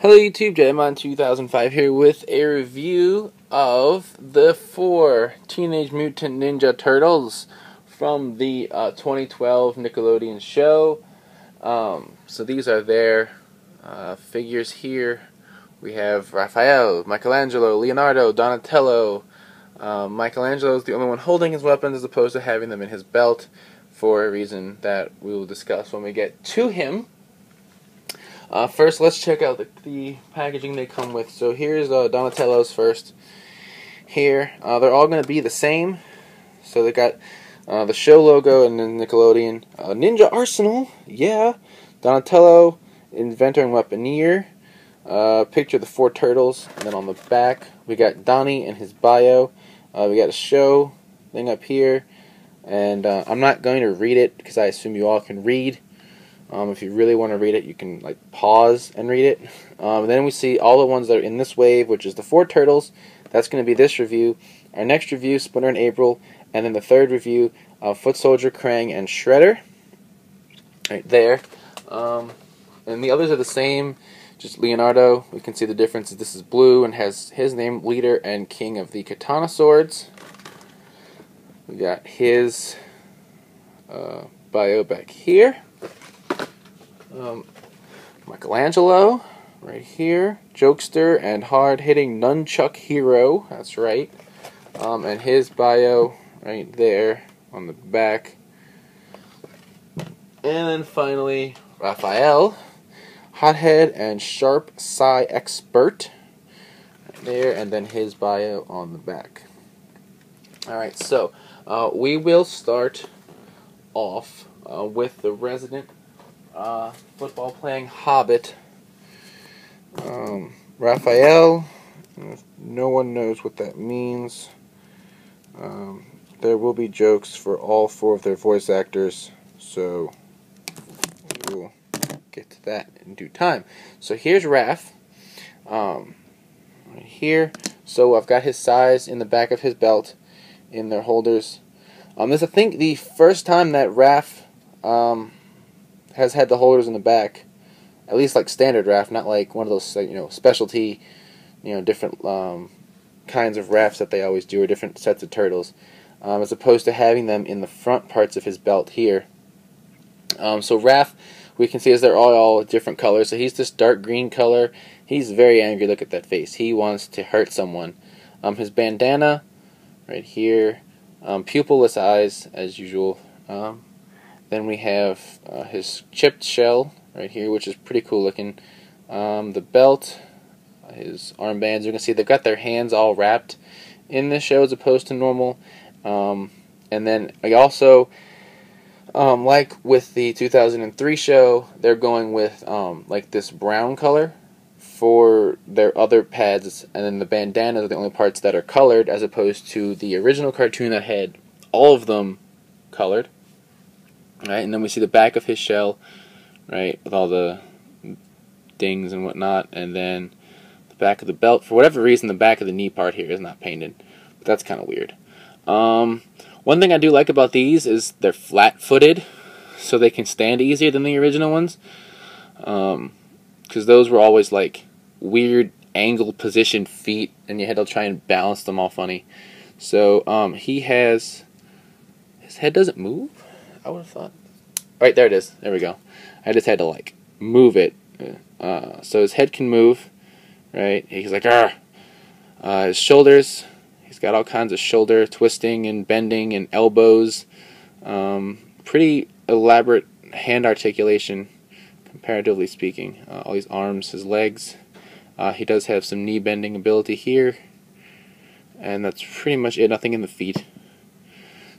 Hello YouTube, JMon 2005 here with a review of the 4 Teenage Mutant Ninja Turtles from the 2012 Nickelodeon show. So these are their figures here. We have Raphael, Michelangelo, Leonardo, Donatello. Michelangelo is the only one holding his weapons as opposed to having them in his belt for a reason that we will discuss when we get to him. First, let's check out the packaging they come with. So here's Donatello's first. Here, they're all going to be the same. So they got the show logo and then Nickelodeon. Ninja Arsenal, yeah. Donatello, inventor and weaponeer. Picture of the 4 turtles. And then on the back, we got Donnie and his bio. We got a show thing up here. And I'm not going to read it because I assume you all can read. If you really want to read it, you can pause and read it. Then we see all the ones that are in this wave, which is the 4 turtles. That's going to be this review. Our next review, Splinter and April. And then the third review, Foot Soldier, Krang, and Shredder. Right there. And the others are the same, just Leonardo. We can see the difference. This is blue and has his name, leader and king of the katana swords. We got his bio back here. Michelangelo, right here, jokester and hard-hitting nunchuck hero, that's right, and his bio right there on the back. And then finally, Raphael, hothead and sharp sai expert, right there, and then his bio on the back. Alright, so we will start off with the resident football playing hobbit, Raphael. No one knows what that means. There will be jokes for all 4 of their voice actors, so we'll get to that in due time. So here's Raph, right here. So I've got his size in the back of his belt in their holders. This, I think, the first time that Raph has had the holders in the back, at least standard Raph, not like one of those specialty, different kinds of Raphs that they always do, or different sets of turtles, as opposed to having them in the front parts of his belt here. So Raph, we can see, as they're all different colors. So he's this dark green color. He's very angry. Look at that face. He wants to hurt someone. His bandana right here, pupilless eyes as usual. Then we have his chipped shell right here, which is pretty cool looking. The belt, his armbands. You can see they've got their hands all wrapped in this show as opposed to normal. And then I also, like with the 2003 show, they're going with this brown color for their other pads, and then the bandanas are the only parts that are colored, as opposed to the original cartoon that had all of them colored. Right, and then we see the back of his shell, right, with all the dings and whatnot, and then the back of the belt. For whatever reason, the back of the knee part here is not painted, but that's kind of weird. One thing I do like about these is they're flat-footed, so they can stand easier than the original ones, because those were always weird angled position feet, and you had to try and balance them all funny. So he has, his head doesn't move, I would have thought. Right, there it is. There we go. I just had to move it. So his head can move. Right. He's like, "Arr!" His shoulders. He's got all kinds of shoulder twisting and bending and elbows. Pretty elaborate hand articulation, comparatively speaking. All these arms, his legs. He does have some knee bending ability here. And that's pretty much it. Nothing in the feet.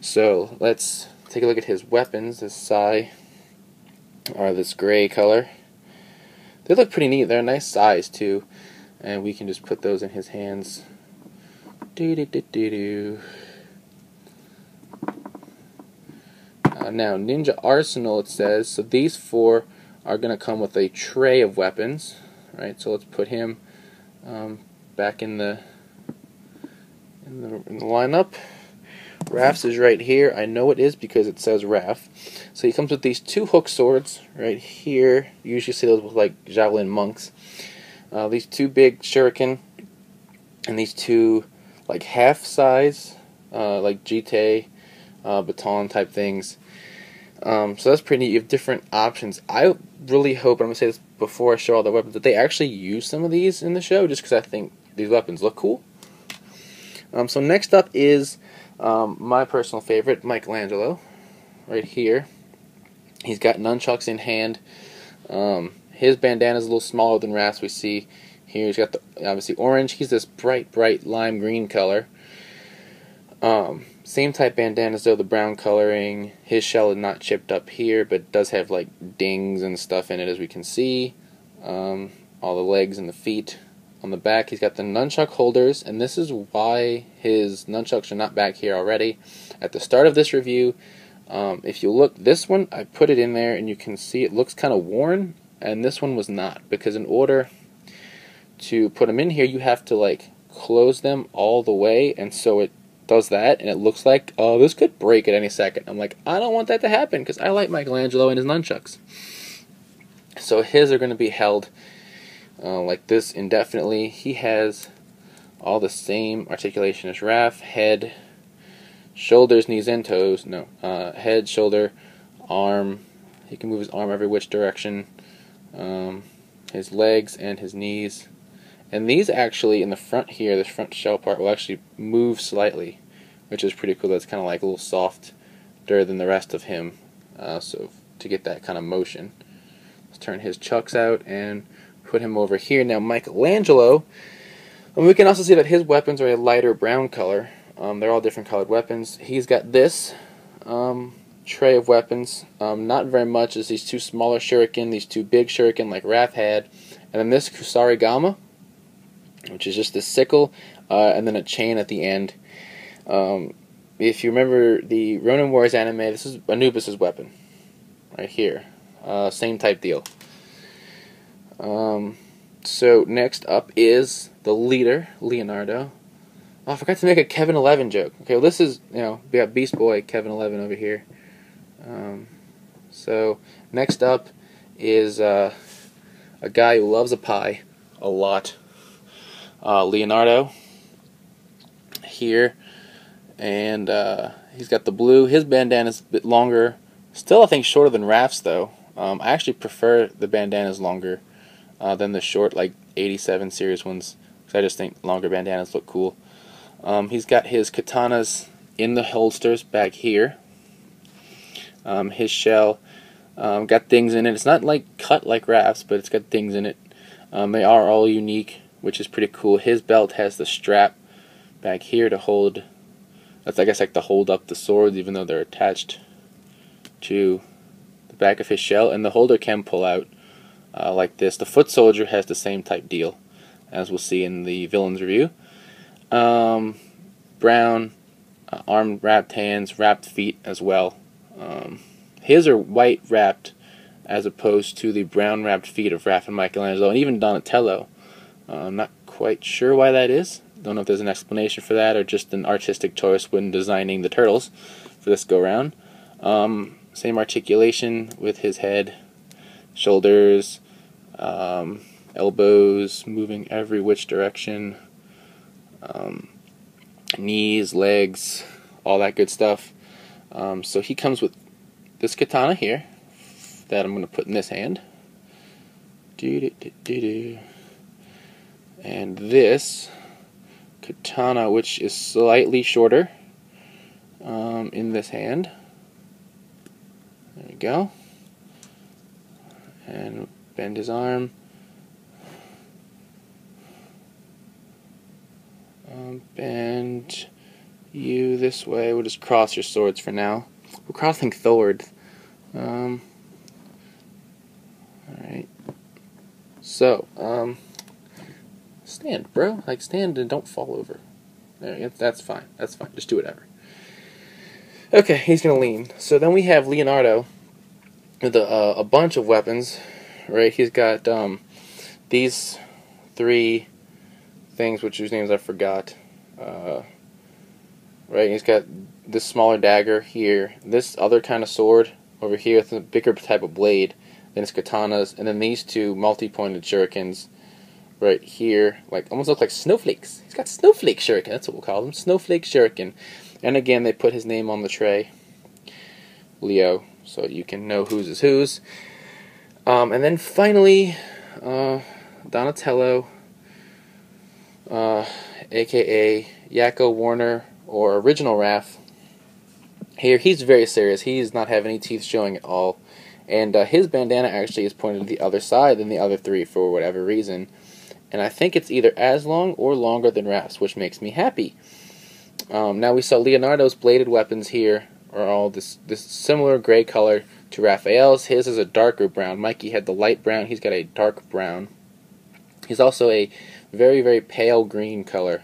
So let's take a look at his weapons. This sai, or this gray color. They look pretty neat. They're a nice size too, and we can just put those in his hands. Now Ninja Arsenal, it says. So these 4 are going to come with a tray of weapons, right? So let's put him back in the lineup. Raph's is right here. I know it is because it says Raph. So he comes with these 2 hook swords right here. You usually see those with javelin monks. these two big shuriken and these two like half size like jite baton type things. So that's pretty neat. You have different options. I really hope, and I'm going to say this before I show all the weapons, that they actually use some of these in the show, just because I think these weapons look cool. So next up is my personal favorite, Michelangelo, right here. He's got nunchucks in hand. His bandana is a little smaller than Raph's we see here. He's got the obviously orange. He's this bright lime green color. Same type bandanas though, the brown coloring. His shell is not chipped up here, but does have like dings and stuff in it, as we can see. All the legs and the feet. On the back, he's got the nunchuck holders, and this is why his nunchucks are not back here already. At the start of this review, if you look, this one, I put it in there, and you can see it looks kind of worn, and this one was not, because in order to put them in here, you have to like close them all the way, and so it does that, and it looks like, oh, this could break at any second. I'm like, I don't want that to happen, because I like Michelangelo and his nunchucks. So his are going to be held like this indefinitely. He has all the same articulation as Raph: head, shoulders, knees, and toes. No, head, shoulder, arm. He can move his arm every which direction. His legs and his knees. And these actually, in the front here, this front shell part, will actually move slightly, which is pretty cool. That's kind of like a little softer than the rest of him. So to get that kind of motion. Let's turn his chucks out and put him over here. Now Michelangelo, and we can also see that his weapons are a lighter brown color. They're all different colored weapons. He's got this tray of weapons. Not very much. Is these two smaller shuriken, these two big shuriken like Raph had, and then this kusarigama, which is just a sickle, and then a chain at the end. If you remember the Ronin Warriors anime, this is Anubis' weapon, right here. Same type deal. So next up is the leader, Leonardo. Oh, I forgot to make a Kevin 11 joke. Okay, well this is, we got Beast Boy Kevin 11 over here. So next up is a guy who loves a pie a lot. Leonardo here, and he's got the blue. His bandana's a bit longer, still I think shorter than Raph's though. I actually prefer the bandanas longer than the short like 87 series ones, because I just think longer bandanas look cool. He's got his katanas in the holsters back here. His shell got things in it. It's not like cut like Raph's, but it's got things in it. They are all unique, which is pretty cool. His belt has the strap back here to hold, that's I guess like to hold up the swords, even though they're attached to the back of his shell, and the holder can pull out like this. The foot soldier has the same type deal, as we'll see in the villains review. Brown arm wrapped hands, wrapped feet as well. His are white wrapped as opposed to the brown wrapped feet of Raph and Michelangelo, and even Donatello. I'm not quite sure why that is. Don't know if there's an explanation for that or just an artistic choice when designing the turtles for this go-round. Same articulation with his head, shoulders, elbows moving every which direction, knees, legs, all that good stuff. So he comes with this katana here that I'm going to put in this hand. And this katana, which is slightly shorter, in this hand. There we go. And bend his arm. Bend you this way. We'll just cross your swords for now. We're crossing swords. Alright. So, stand, bro. Like, stand and don't fall over. There, that's fine. That's fine. Just do whatever. Okay, he's gonna lean. So then we have Leonardo with a bunch of weapons. Right, he's got these three things, whose names I forgot. Right, he's got this smaller dagger here, this other kind of sword over here with a bigger type of blade, then his katanas, and then these two multi-pointed shurikens right here, like almost look like snowflakes. He's got snowflake shuriken. That's what we'll call them, snowflake shuriken. And again, they put his name on the tray, Leo, so you can know whose is whose. And then finally, Donatello, aka Yakko Warner, or Original Raph. Here, he's very serious. He does not have any teeth showing at all. And his bandana actually is pointed to the other side than the other three for whatever reason. And I think it's either as long or longer than Raph's, which makes me happy. Now we saw Leonardo's bladed weapons here are all this similar gray color to Raphael's. His is a darker brown. Mikey had the light brown. He's got a dark brown. He's also a very, very pale green color.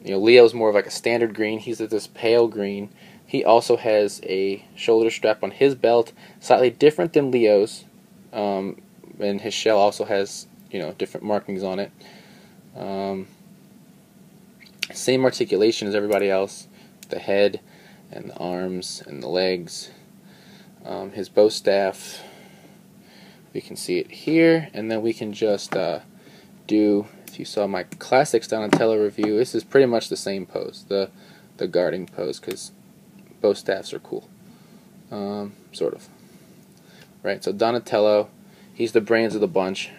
Leo's more of like a standard green. He's at this pale green. He also has a shoulder strap on his belt, slightly different than Leo's, and his shell also has different markings on it. Same articulation as everybody else, the head and the arms and the legs. His bow staff, we can see it here, and then we can just do, if you saw my Classics Donatello review, this is pretty much the same pose, the guarding pose, because bow staffs are cool, sort of. Right, so Donatello, he's the brains of the bunch.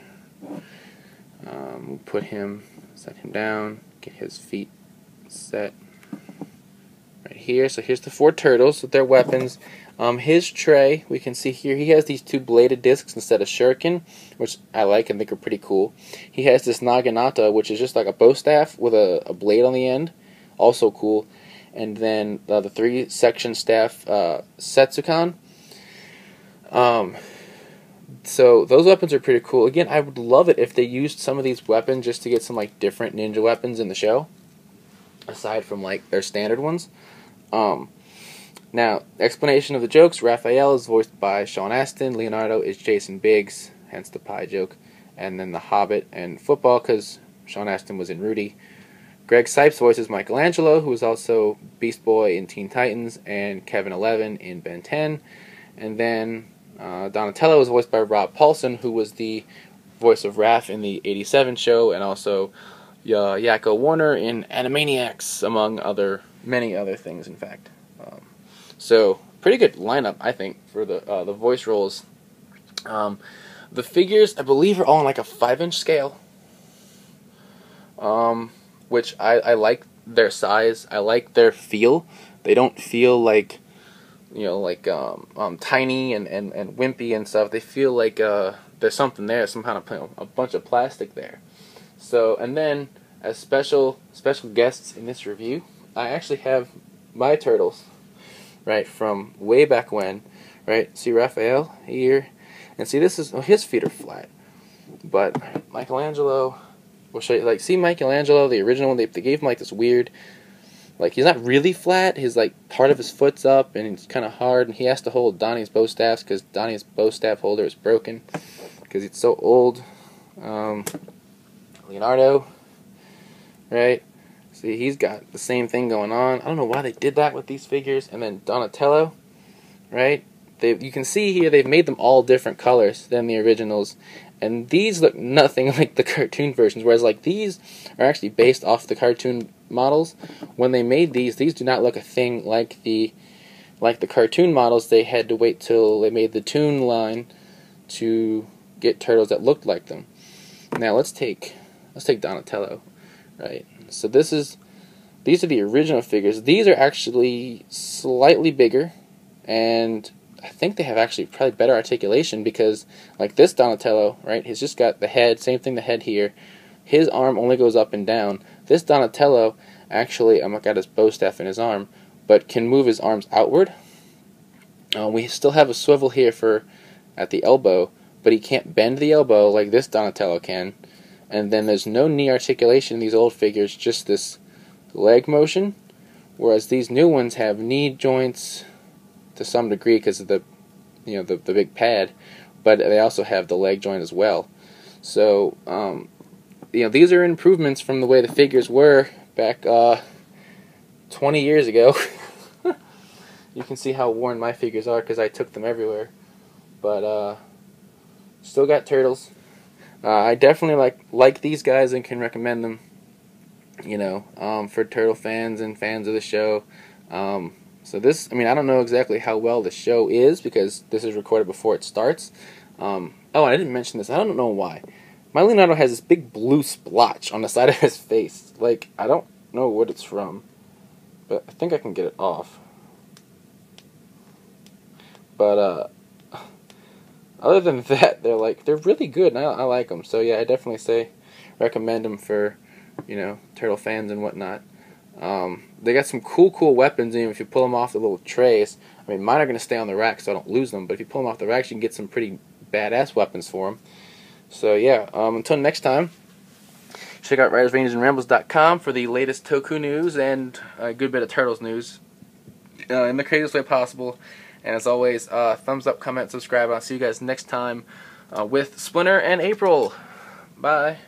We'll put him, set him down, get his feet set right here. So here's the 4 turtles with their weapons. His tray, we can see here, he has these 2 bladed discs instead of shuriken, which I like and think are pretty cool. He has this naginata, which is just like a bow staff with a blade on the end, also cool. And then the 3-section staff Setsukan. So those weapons are pretty cool. Again, I would love it if they used some of these weapons just to get some like different ninja weapons in the show, aside from like their standard ones. Now, explanation of the jokes. Raphael is voiced by Sean Astin. Leonardo is Jason Biggs, hence the pie joke. And then the Hobbit and football, because Sean Astin was in Rudy. Greg Sipes voices Michelangelo, who is also Beast Boy in Teen Titans, and Kevin 11 in Ben 10. And then Donatello is voiced by Rob Paulson, who was the voice of Raph in the '87 show, and also Yakko Warner in Animaniacs, among many other things, in fact. So, pretty good lineup, I think, for the voice roles. The figures, I believe, are all on like a 5-inch scale, which I like their size. I like their feel. They don't feel like tiny and wimpy and stuff. They feel like there's something there, some kind of a bunch of plastic there. So, and then as special guests in this review, I actually have my turtles, right, from way back when, right? See Raphael here, and see this is his feet are flat, but Michelangelo, we'll show you. Like, see Michelangelo, the original one. They gave him like this weird. Like, he's not really flat. His, like, part of his foot's up, and it's kind of hard, and he has to hold Donnie's bow staffs, because Donnie's bow staff holder is broken, because it's so old. Leonardo, right? See, he's got the same thing going on. I don't know why they did that with these figures. And then Donatello, right? You can see here they've made them all different colors than the originals. And these look nothing like the cartoon versions, whereas like these are actually based off the cartoon models. When they made these do not look a thing like the cartoon models. They had to wait till they made the Toon line to get turtles that looked like them. Now let's take Donatello, right? So these are the original figures. These are actually slightly bigger, and I think they have actually probably better articulation, because like this Donatello, right, he's just got the head, same thing, the head here. His arm only goes up and down. This Donatello actually, got his bow staff in his arm, but can move his arms outward. We still have a swivel here at the elbow, but he can't bend the elbow like this Donatello can. And then there's no knee articulation in these old figures, just this leg motion, whereas these new ones have knee joints to some degree because of the big pad, but they also have the leg joint as well. So these are improvements from the way the figures were back 20 years ago. You can see how worn my figures are because I took them everywhere, but still got turtles. I definitely like these guys and can recommend them, you know, for Turtle fans and fans of the show. So this, I mean, I don't know exactly how well the show is because this is recorded before it starts. Oh, I didn't mention this. I don't know why. My Leonardo has this big blue splotch on the side of his face. Like, I don't know what it's from, but I think I can get it off. But, other than that, they're really good, and I like them. So yeah, I definitely say recommend them for, you know, Turtle fans and whatnot. They got some cool weapons, even if you pull them off the little trays. I mean, mine are going to stay on the rack so I don't lose them, but if you pull them off the racks, you can get some pretty badass weapons for them. So yeah, until next time, check out WritersRangersandRambles.com for the latest Toku news and a good bit of Turtles news in the craziest way possible. And as always, thumbs up, comment, subscribe. I'll see you guys next time with Splinter and April. Bye.